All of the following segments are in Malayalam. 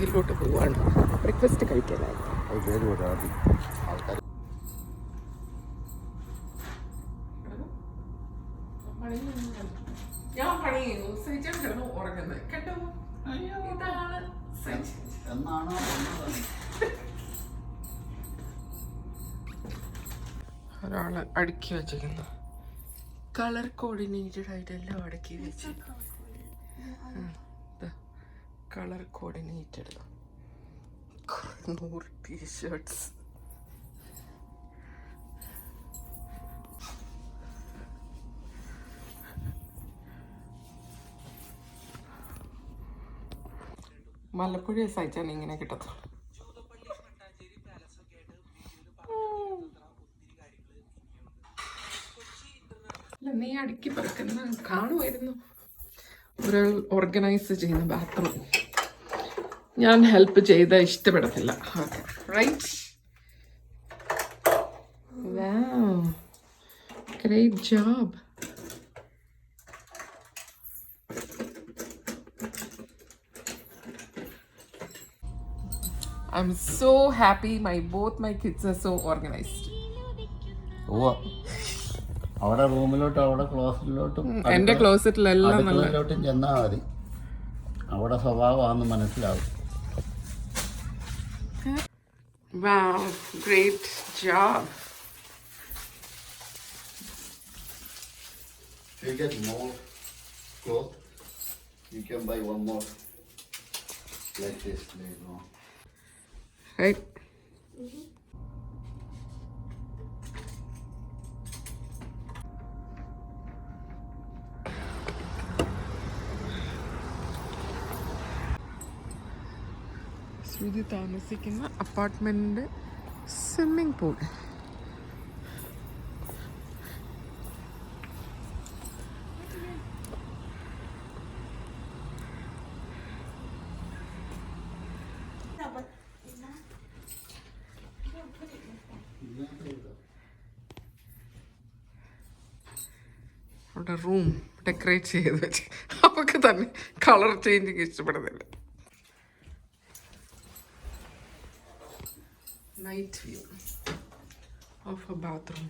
ഇതിലോട്ട് പോവാണ് ബ്രേക്ക്ഫാസ്റ്റ് കഴിക്കാനായി. ഞാൻ പണി ചെയ്യുന്നു, സൈജൻ കിടന്നു ഉറങ്ങുന്നത് കേട്ടോ. ഇതാണ് ഒരാള് അടുക്കി വെച്ചിരിക്കുന്നു. കളർ കോർഡിനേറ്റഡ് ആയിട്ട് എല്ലാം അടുക്കി വെച്ച് കളർ കോർഡിനേറ്റഡ് 100 ടീഷർട്സ്. മലപ്പുഴ സഹിച്ചാൽ ഇങ്ങനെ കിട്ടത്തുള്ളൂ. അല്ല, നീ അടുക്കി പറക്കുന്ന കാണുമായിരുന്നു. ഒരാൾ ഓർഗനൈസ് ചെയ്യുന്ന ബാത്റൂം ഞാൻ ഹെൽപ്പ് ചെയ്ത ഇഷ്ടപ്പെടത്തില്ല. Okay right. Wow, great job. I'm so happy both my kids are so organized. അവിടെ റൂമിലോട്ടും അവിടെ ക്ലോസറ്റിലോട്ടും എൻ്റെ ക്ലോസറ്റിലെല്ലാം അടുക്കളയിലോട്ടും ചെന്നാൽ മതി. അവിടെ സ്വഭാവമാണെന്ന് മനസ്സിലാവും. Wow, great job. If you get more clothes, you can buy one more like this, you know. Right. Shruti താമസിക്കുന്ന അപ്പാർട്ട്മെന്റിന്റെ സ്വിമ്മിംഗ് പൂൾ. അവിടെ റൂം ഡെക്കറേറ്റ് ചെയ്ത് വെച്ച് അവർക്ക് തന്നെ കളർ ചേഞ്ചിങ് ഇഷ്ടപ്പെടുന്നില്ല. Night view of a bathroom.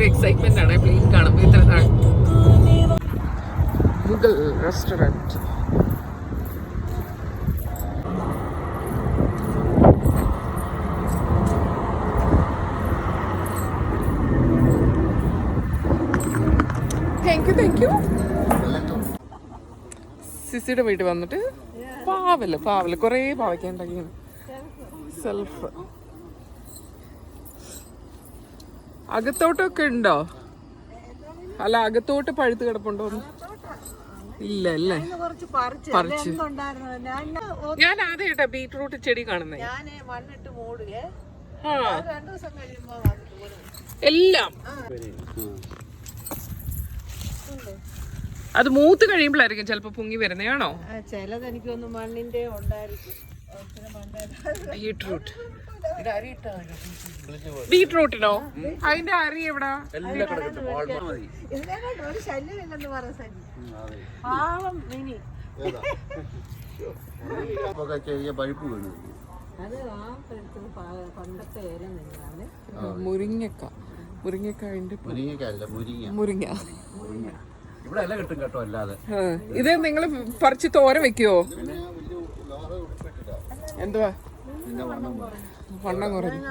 Excitement ആണ് പ്ലെയിൻ കാണുമ്പോൾ. ഇത്ര താഴെ മുഗൾ റെസ്റ്റോറൻറ്റ്. Thank you. സിസിയുടെ വീട്ടിൽ വന്നിട്ട് പാവല് കുറേ പാവയ്ക്ക ഉണ്ടാക്കിയാണ്. സെൽഫ് അകത്തോട്ടൊക്കെ ഉണ്ടോ? അല്ല, അകത്തോട്ട് പഴുത്ത് കിടപ്പുണ്ടോ? ഇല്ല അല്ലേ? പറിച്ച് ഞാൻ ആദ്യമായിട്ടാ ബീറ്റ്റൂട്ട് ചെടി കാണുന്നേ. എല്ലാം അത് മൂത്ത് കഴിയുമ്പോഴായിരിക്കും ചിലപ്പോ പൊങ്ങി വരുന്നതാണോ? ചിലത് എനിക്കൊന്ന് മണ്ണിന്റെ ഉണ്ടായിരിക്കും. ബീറ്റ്റൂട്ട് ബീറ്റ്റൂട്ടിനോ? അതിന്റെ അരി എവിടാ? ഒരു ശല്യമില്ലെന്ന് പറഞ്ഞ പാവം മിനി. ചെറിയ പഴുപ്പ് വീണു. അത് ആ പണ്ടത്തെ ഇല നിന്നാണ്. മുരിങ്ങ ഇവിടെ എല്ലാം കിട്ടും കേട്ടോ. അല്ലാതെ ഇത് നിങ്ങൾ പറിച്ച് തോര വെക്കുവോ? എന്തുവാ വണ്ണം കുറഞ്ഞു?